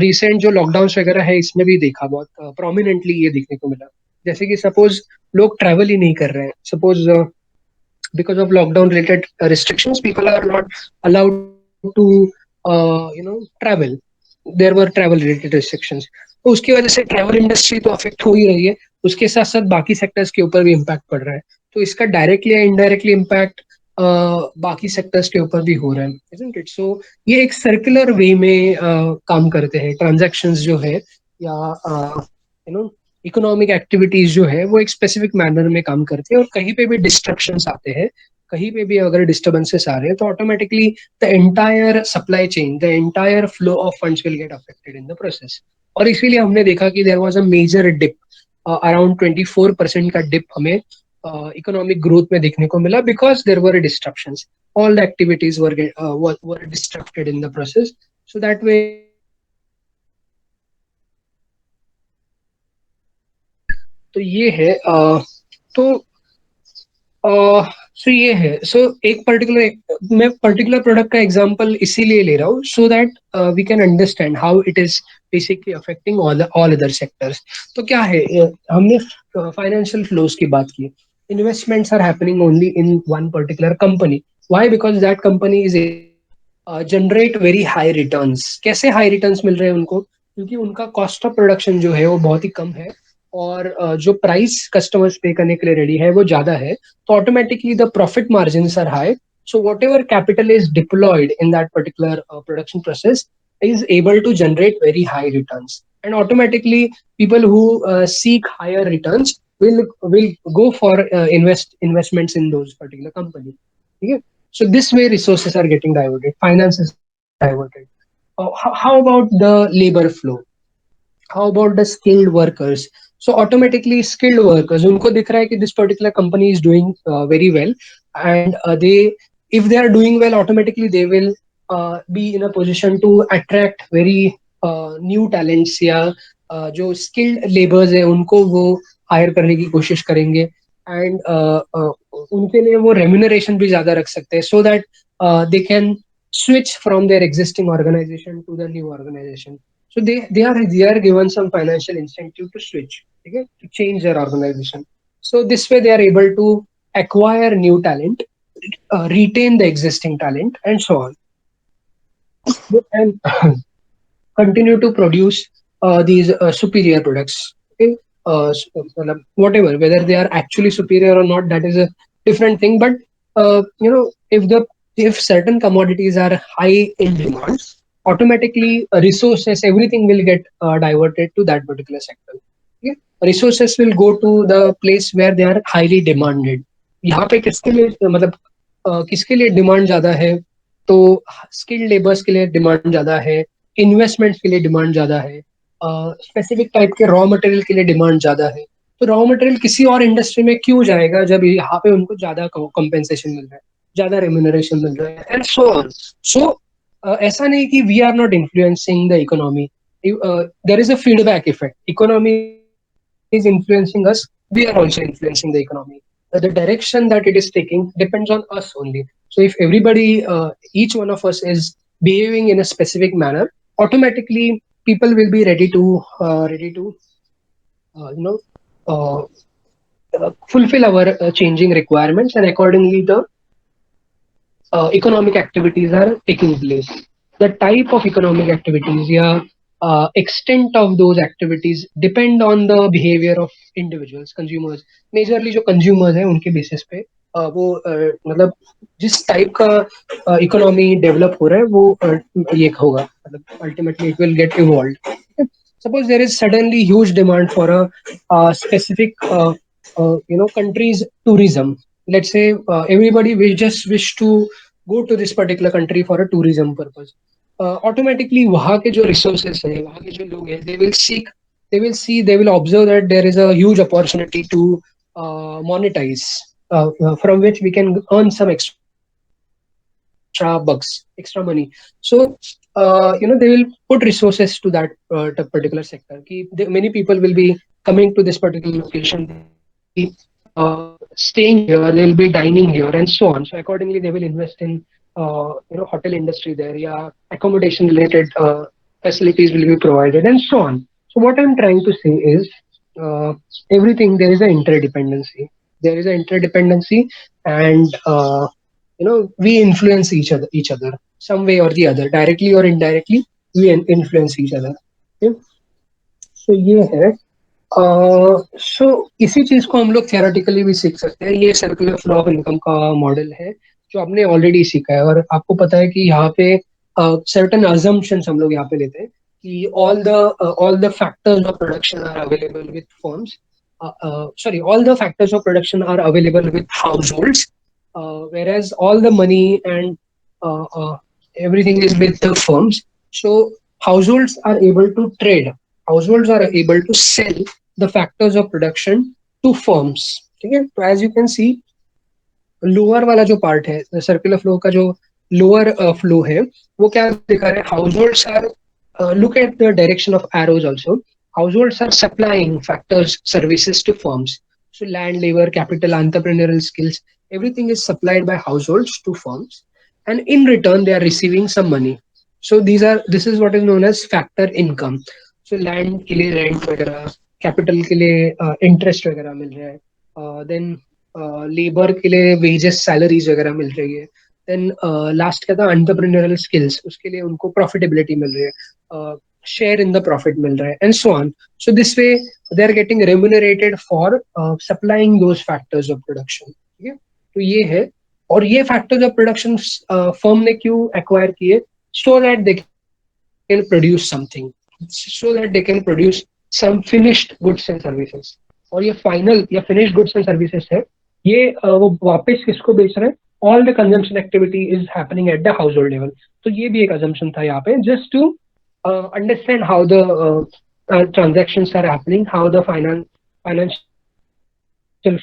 Speaker 1: recent जो lockdown वगैरह है इसमें भी देखा, बहुत प्रोमिनेंटली ये देखने को मिला। जैसे कि सपोज लोग ट्रैवल ही नहीं कर रहे हैं, suppose because of lockdown related restrictions, people are not allowed to travel. There were travel related restrictions, तो उसकी वजह से ट्रैवल इंडस्ट्री तो अफेक्ट हो ही रही है, उसके साथ साथ बाकी सेक्टर्स के ऊपर भी इम्पैक्ट पड़ रहा है। तो इसका डायरेक्टली या इनडायरेक्टली इम्पैक्ट बाकी सेक्टर्स के ऊपर भी हो रहा है, isn't it? So ये एक सर्कुलर वे में काम करते हैं ट्रांजैक्शंस जो है, या इकोनॉमिक एक्टिविटीज जो है वो एक स्पेसिफिक मैनर में काम करती है। और कहीं पे भी डिस्ट्रक्शंस आते हैं, कहीं पे भी अगर डिस्टर्बेंसेस आ रहे हैं, तो automatically the entire supply chain, the entire flow of funds will get affected in the process. और इसीलिए हमने देखा कि there was a major dip, around 24% का डिप हमें इकोनॉमिक ग्रोथ में देखने को मिला, because there were disruptions, all the activities were distracted in the process. So that way तो ये है तो सो ये है, सो एक पर्टिकुलर, मैं पर्टिकुलर प्रोडक्ट का एग्जांपल इसीलिए ले रहा हूँ so that we can understand how it is basically affecting all other sectors. तो क्या है, हमने फाइनेंशियल फ्लोज की बात की। Investments are happening only in one particular company. Why? Because that company is generate very high returns. कैसे high returns मिल रहे हैं उनको? क्योंकि उनका कॉस्ट ऑफ प्रोडक्शन जो है वो बहुत ही कम है, और जो प्राइस कस्टमर्स पे करने के लिए रेडी है वो ज्यादा है। तो automatically the profit margins are high. So whatever capital is deployed in that particular production process is able to generate very high returns, and automatically people who seek higher returns will go for investments in those particular companies. Okay? So this way resources are getting diverted, finance is diverted. How about the labor flow? How about the skilled workers? So automatically skilled workers, unko dikh raha hai ki this particular company is doing very well, and they, if they are doing well, automatically they will be in a position to attract very new talents, या जो skilled laborers है उनको वो hire करने की कोशिश करेंगे, and उनके लिए वो remuneration भी ज्यादा रख सकते हैं, so that they can switch from their existing organization to the new organization. So they are given some financial incentive to switch, okay, to change their organization. So this way they are able to acquire new talent, retain the existing talent, and so on, and continue to produce these superior products. Okay, whatever, whether they are actually superior or not, that is a different thing. But if certain commodities are high in demand, automatically resources, everything will get diverted to that particular sector. Okay? Resources will go to the place where they are highly demanded. यहाँ पे किसके लिए, मतलब किसके लिए demand ज्यादा है? तो स्किल्ड लेबर्स के लिए डिमांड ज्यादा है, इन्वेस्टमेंट्स के लिए डिमांड ज्यादा है, स्पेसिफिक टाइप के रॉ मटेरियल के लिए डिमांड ज्यादा है। तो रॉ मटेरियल किसी और इंडस्ट्री में क्यों जाएगा जब यहाँ पे उनको ज्यादा कंपेंसेशन मिल रहा है, ज्यादा रेम्यूनरेशन मिल रहा है, एंड सो ऑन। सो ऐसा नहीं कि we are not influencing the economy, there is a feedback effect. Economy is influencing us, we are also influencing the economy. The direction that it is taking depends on us only. So if everybody, each one of us is behaving in a specific manner, automatically people will be ready to you know uh, fulfill our changing requirements, and accordingly the economic activities are taking place. the type of economic activities या extent of those activities depend on the behavior of individuals, consumers. Majorly जो consumers हैं उनके basis पे वो मतलब जिस type का economy develop हो रहा है वो ये होगा, मतलब ultimately it will get evolved. Suppose there is suddenly huge demand for a specific country's tourism. Let's say everybody will just wish to go to this particular country for a tourism purpose. Automatically वहाँ के जो resources है, वहाँ के जो लोग हैं, they will observe that there is a huge opportunity to monetize, from which we can earn some extra bucks, extra money. So they will put resources to that particular sector. Many people will be coming to this particular location. They will be staying here. They will be dining here, and so on. So accordingly, they will invest in hotel industry there. Yeah, accommodation related facilities will be provided, and so on. So what I'm trying to say is, uh, everything there is an interdependency. There is an interdependency, and we influence each other some way or the other, directly or indirectly. We influence each other. Okay? So ये है। सो इसी चीज को हम लोग theoretically भी सीख सकते हैं। ये सर्कुलर फ्लो ऑफ इनकम का मॉडल है जो आपने ऑलरेडी सीखा है, और आपको पता है कि यहाँ पे सर्टेन अजम्पशंस हम लोग यहाँ पे लेते हैं कि all the factors of production are available with firms. Sorry, all the factors of production are available with households, whereas all the money and uh, uh, everything is with the firms. So households are able to trade, households are able to sell the factors of production to firms. ठीक है, तो as you can see lower वाला जो part है circular flow का, जो lower flow है, वो क्या दिखा रहा है? Households are, look at the direction of arrows also. Households are supplying factors, services to firms. So land, labor, capital, entrepreneurial skills, everything is supplied by households to firms, and in return they are receiving some money. So this is what is known as factor income. So land के लिए rent वगैरह, capital के लिए interest वगैरह मिल रहा है, then labour के लिए वेजेस, सैलरीज वगैरह मिल रही है, देन लास्ट क्या था? एंटरप्रेन्योरल स्किल्स, उसके लिए उनको प्रॉफिटेबिलिटी मिल रही है, शेयर इन द प्रॉफिट मिल रहा है, and so on. So this way they are getting remunerated for supplying those factors of production. ठीक है, तो ये है। और ये फैक्टर्स ऑफ प्रोडक्शन फर्म ने क्यों एक्वायर किए? So that they can produce something, so that they can produce some finished goods and services. और ये फाइनल या फिनिश्ड गुड्स एंड सर्विसेज है, ये वो वापस किसको बेच रहे हैं? All the consumption activity is happening at the household level. तो ये भी एक अजम्पशन था यहाँ पे, just to understand how the transactions are happening, how the financial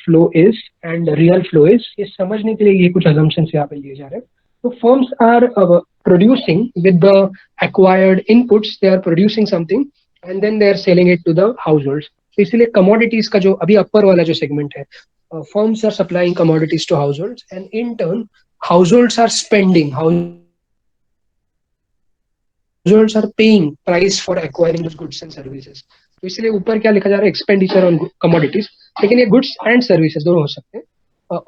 Speaker 1: flow is and the real flow is. ये समझने के लिए ये कुछ assumptions यहाँ पे लिए जा रहे हैं. So firms are producing with the acquired inputs, they are producing something and then they are selling it to the households. तो इसीलिए commodities का जो अभी upper वाला जो segment है, firms are supplying commodities to households, and in turn households are spending, households are paying price for acquiring those goods and services. तो इसलिए ऊपर क्या लिखा जा रहा है? एक्सपेंडिचर ऑन कमोडिटीज, लेकिन ये गुड्स एंड सर्विसेज दोनों हो सकते हैं.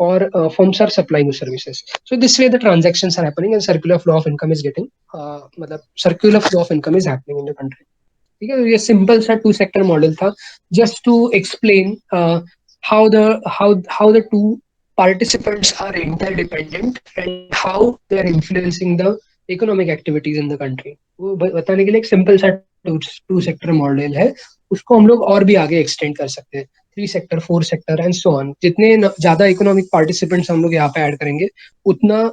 Speaker 1: Or firms are supplying the services. So this way the transactions are happening and circular flow of income is getting, मतलब circular flow of income is happening in the country. ठीक है, तो ये simple सा टू सेक्टर मॉडल था, just to explain how the two participants are interdependent and how they are influencing the economic activities in the country. वो बताने के लिए एक सिंपल सा टू सेक्टर मॉडल है, उसको हम लोग और भी आगे एक्सटेंड कर सकते हैं, 3 sector, 4 sector and so on. जितने ज्यादा इकोनॉमिक पार्टिसिपेंट्स हम लोग यहाँ पे ऐड करेंगे, उतना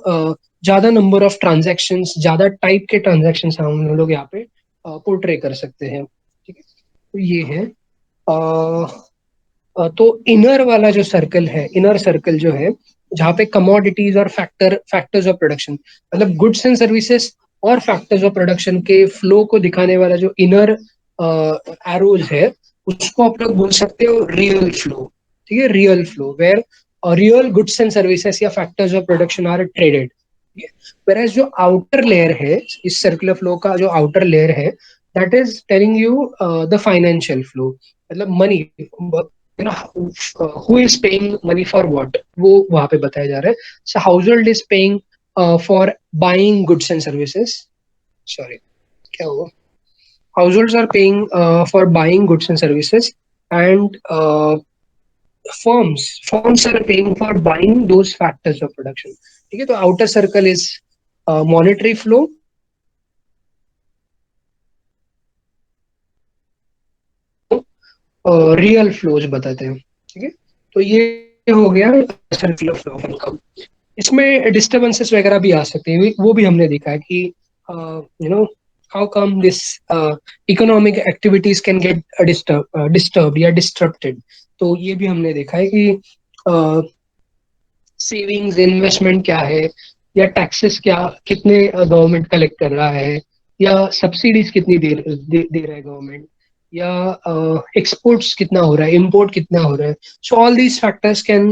Speaker 1: ज्यादा नंबर ऑफ ट्रांजेक्शन्स, ज्यादा टाइप के ट्रांजेक्शन्स हम लोग यहाँ पे पोर्ट्रे कर सकते हैं. ठीक है, तो ये है. तो इनर वाला जो सर्कल है, इनर सर्कल जो है, जहाँ पे कमोडिटीज और फैक्टर्स ऑफ प्रोडक्शन, मतलब गुड्स एंड सर्विसेज और फैक्टर्स ऑफ प्रोडक्शन के फ्लो को दिखाने वाला जो इनर एरोज है, उसको आप लोग बोल सकते हो रियल फ्लो. ठीक है, real flow where real goods and services या factors of production are traded. Whereas जो आउटर लेयर है, इस सर्कुलर फ्लो का जो आउटर लेयर है, that is telling you the financial flow, मतलब money, you know, who is paying money for what, वो वहां पे बताया जा रहा है. So household is paying for buying goods and services. sorry, क्या हुआ? Households are paying for buying goods and services, and firms are paying for buying those factors of production. ठीक है, तो outer circle is monetary flow, real flows बताते हैं. ठीक है, तो ये हो गया सर्कुलर फ्लो ऑफ इनकम. इसमें डिस्टर्बेंसेस वगैरह भी आ सकते हैं, वो भी हमने देखा है कि you know how come this economic activities can get disturb या डिस्टर्बटेड. तो ये भी हमने देखा है कि सेविंग्स इन्वेस्टमेंट क्या है, या टैक्सेस क्या कितने गवर्नमेंट कलेक्ट कर रहा है, या सब्सिडीज कितनी दे रहा है गवर्नमेंट, या एक्सपोर्ट्स कितना हो रहा है, इम्पोर्ट कितना हो रहा है. So all these factors can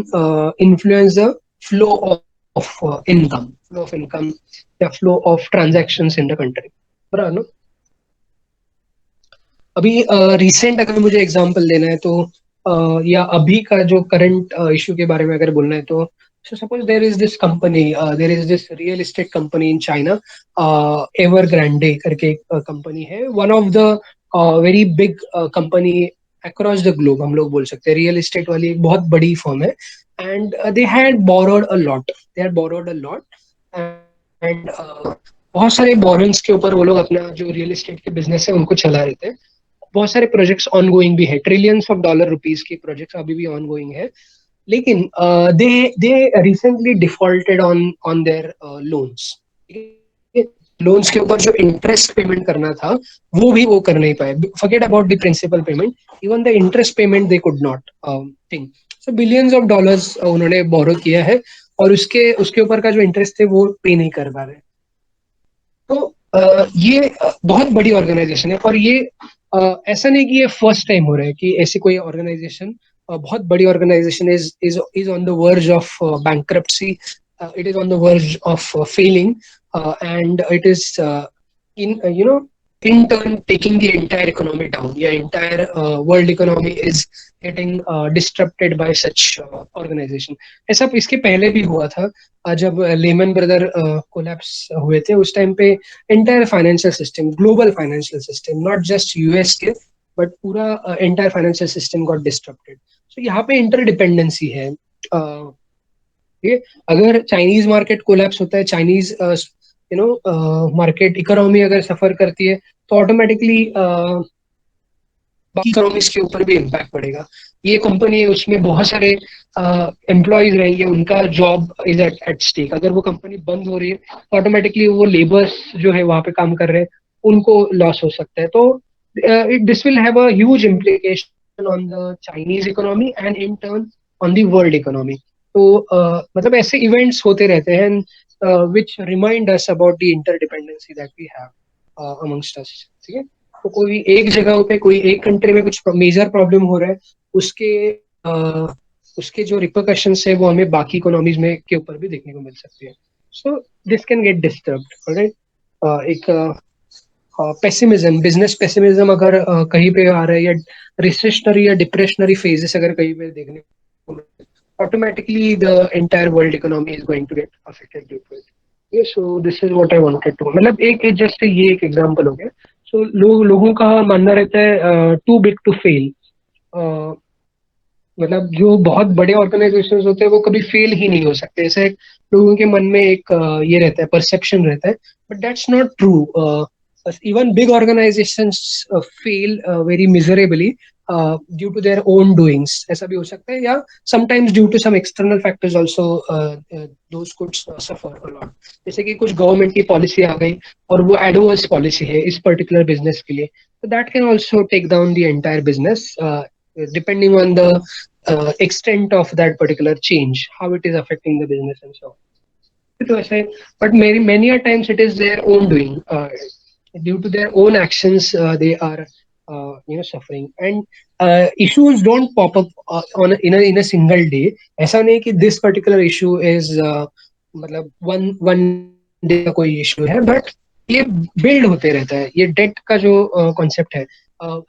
Speaker 1: influence the flow flow of income या flow of transactions in the country. बराबर ना? अभी रिसेंट अगर मुझे एग्जांपल लेना है तो या अभी का जो करंट इशू के बारे में अगर बोलना है तो so suppose there is this real estate company in China, Evergrande करके एक कंपनी है, one of the very big company across the globe, हम लोग बोल सकते हैं रियल एस्टेट वाली एक बहुत बड़ी फर्म है. And they had borrowed a lot and बहुत सारे बोरोइंग्स के ऊपर वो लोग अपना जो रियल एस्टेट के बिजनेस है उनको चला रहे थे. बहुत सारे प्रोजेक्ट्स ऑन गोइंग भी है, ट्रिलियंस ऑफ डॉलर रुपीस के प्रोजेक्ट्स अभी भी ऑन गोइंग है. लेकिन they they recently defaulted on on their loans. Loans के ऊपर जो इंटरेस्ट पेमेंट करना था वो भी वो कर नहीं पाए. Forget about the principal payment, even the interest payment they could not think. So billions of dollars उन्होंने बोरो किया है और उसके उसके ऊपर का जो इंटरेस्ट थे वो पे नहीं कर पा रहे. तो ये बहुत बड़ी ऑर्गेनाइजेशन है, और ये ऐसा नहीं कि ये फर्स्ट टाइम हो रहा है कि ऐसी कोई ऑर्गेनाइजेशन, बहुत बड़ी organization is on the verge of bankruptcy, it is on the verge of failing, and it is in in turn taking the entire economy down. Yeah, entire world economy is getting disrupted by such organization. ऐसा इसके पहले भी हुआ था. जब lemon brother collapse हुए थे उस टाइम पे entire financial system, global financial system, not just US के बट पूरा entire financial system got disrupted. So यहाँ पे इंटरडिपेंडेंसी है. ये अगर चाइनीज मार्केट कोलैप्स होता है, चाइनीज मार्केट इकोनॉमी अगर सफर करती है तो ऑटोमेटिकली बाकी इकोनॉमीज के ऊपर भी इम्पैक्ट पड़ेगा. ये कंपनी है, उसमें बहुत सारे एम्प्लॉयज रहेंगे, उनका जॉब इज एट स्टेक. अगर वो कंपनी बंद हो रही है तो ऑटोमेटिकली वो लेबर्स जो है वहां पे काम कर रहे हैं उनको लॉस हो सकता है. तो this will have a huge implication on the Chinese economy and in turn on the world economy. तो मतलब ऐसे इवेंट्स होते रहते हैं which remind us about the interdependency that we have amongst us. ठीक है, तो कोई एक जगह पे कोई एक कंट्री में कुछ मेजर प्रॉब्लम हो रहा है, उसके उसके जो रिपरकशंस है वो हमें बाकी इकोनॉमीज में के ऊपर भी देखने को मिल सकती है. So this can get disturbed. Right, एक पेसिमिज्म, बिजनेस पेसिमिज्म अगर कहीं पे आ रहा है, या रिसेशनरी या डिप्रेशनरी फेजेस अगर कहीं पे देखने को, automatically the entire world economy is going to get affected due to it. ये so this is what I wanted to, मतलब एक जस्ट ये एक एग्जांपल हो गया. सो लोगों का मानना रहता है टू बिग टू फेल. मतलब जो बहुत बड़े ऑर्गेनाइजेशंस होते हैं वो कभी फेल ही नहीं हो सकते, ऐसा एक लोगों के मन में एक ये रहता है, परसेप्शन रहता है. But that's not true. Even big organizations fail very miserably due to their own doings. ऐसा भी हो सकता है, या sometimes due to some external factors also those could suffer a lot. जैसे कि कुछ गवर्नमेंट की पॉलिसी आ गई और वो एडवर्स पॉलिसी है इस पर्टिकुलर बिजनेस के लिए, तो that can also take down the entire business depending on the extent of that particular change, how it is affecting the business and so on. तो ऐसे, but many a times it is their own doing. Due to their own actions, they are suffering. And issues don't pop up in a single day. ऐसा नहीं कि this particular issue is मतलब one day का कोई issue है, but ये build होते रहता है. ये debt का जो concept है,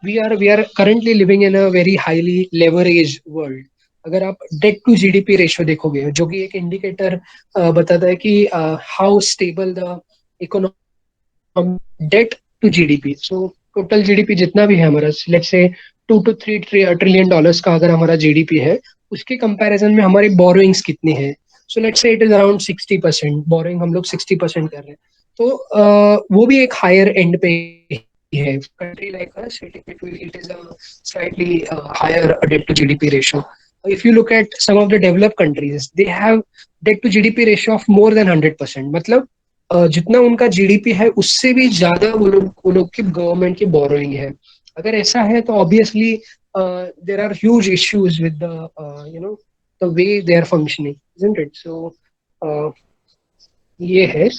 Speaker 1: we are currently living in a very highly leveraged world. अगर आप डेट टू जीडीपी रेशियो देखोगे, जो कि एक इंडिकेटर बताता है कि how stable the economy debt to GDP. So total GDP जितना भी है हमारा, let's say 2 to 3 trillion dollars का अगर हमारा जीडीपी है, उसके कंपैरिजन में हमारी बोरोइंग्स कितनी है. So let's say it is around 60%. Borrowing हम लोग 60% कर रहे हैं. तो वो भी एक हायर एंड पे ही है. Country like us, it is a slightly higher debt to GDP ratio. If you look at some of the developed countries, they have debt to GDP ratio of more than 100%. मतलब जितना उनका GDP है उससे भी ज्यादा वो लोग की गवर्नमेंट की बोरोइंग है. अगर ऐसा है तो obviously there are huge issues with the you know the way they are functioning, isn't it? So ये है.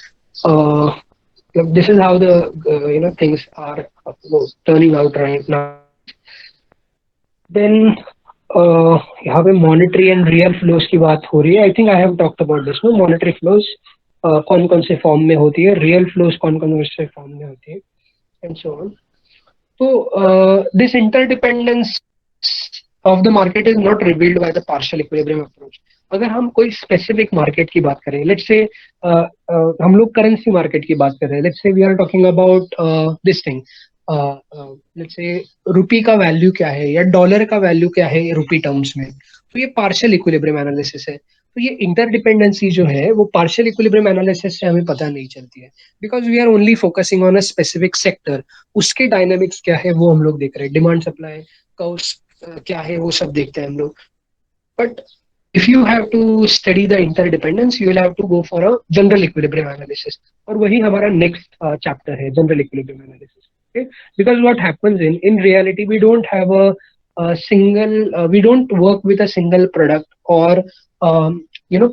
Speaker 1: This is how the things are turning out right now. Then यहाँ पे मॉनेटरी एंड रियल फ्लोज की बात हो रही है. I think I have talked about this. No, monetary flows कौन कौन से फॉर्म में होती है, रियल फ्लोज कौन कौन से फॉर्म में होती है, एंड सो ऑन. तो this interdependence of the market is not revealed by the partial equilibrium approach. अगर हम कोई स्पेसिफिक मार्केट की बात करें, लेट्स से हम लोग करेंसी मार्केट की बात कर रहे हैं, let's say we are talking about this thing, let's say rupee का वैल्यू क्या है या डॉलर का वैल्यू क्या है रुपी टर्म्स में, तो ये पार्शियल इक्विलिब्रियम एनालिसिस है. तो ये इंटरडिपेंडेंसी जो है वो पार्शियल इक्विलिब्रियम एनालिसिस से हमें पता नहीं चलती है, because we are only focusing on a specific sector. उसके डायनामिक्स क्या है वो हम लोग देख रहे हैं, डिमांड सप्लाई कर्व्स क्या है वो सब देखते हैं हम लोग. But if you have to study the interdependence, you will have to go for a general equilibrium analysis. और वही हमारा next chapter है, general equilibrium analysis. Okay, because what happens in reality, we don't have a single we don't work with a single product or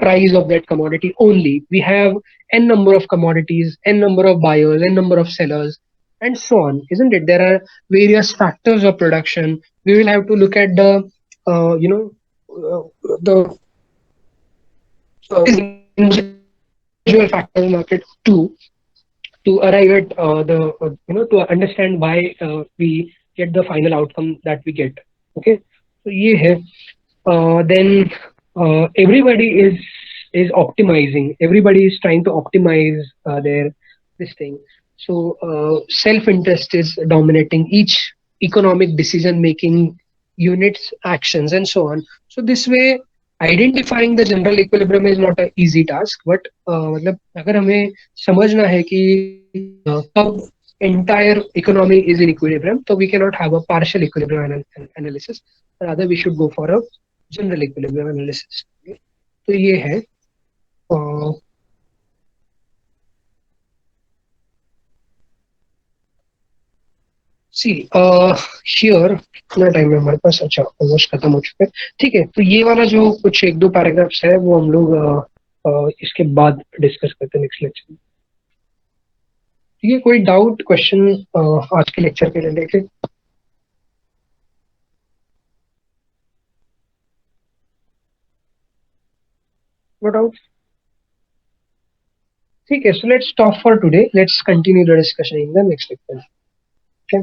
Speaker 1: price of that commodity only. We have n number of commodities, n number of buyers, n number of sellers, and so on, isn't it? There are various factors of production. We will have to look at the the individual factors in market to arrive at to understand why we get the final outcome that we get. Okay, so ये है. Then everybody is optimizing. Everybody is trying to optimize their this thing. So self interest is dominating each economic decision making units, actions, and so on. So this way, identifying the general equilibrium is not an easy task. But मतलब अगर हमें समझना है कि कब entire economy is in equilibrium, so we cannot have a partial equilibrium analysis. Rather, we should go for a general equilibrium analysis. तो ये है. सी हियर कितना टाइम है हमारे पास? अच्छा, ऑलमोस्ट खत्म हो चुका है. ठीक है, तो ये वाला जो कुछ एक दो पैराग्राफ्स है वो हम लोग इसके बाद डिस्कस करते हैं नेक्स्ट लेक्चर में. ये कोई डाउट क्वेश्चन आज के लेक्चर के रिलेटेड? No doubt? ठीक है, so let's stop for today. Let's continue the discussion in the next lecture. Okay.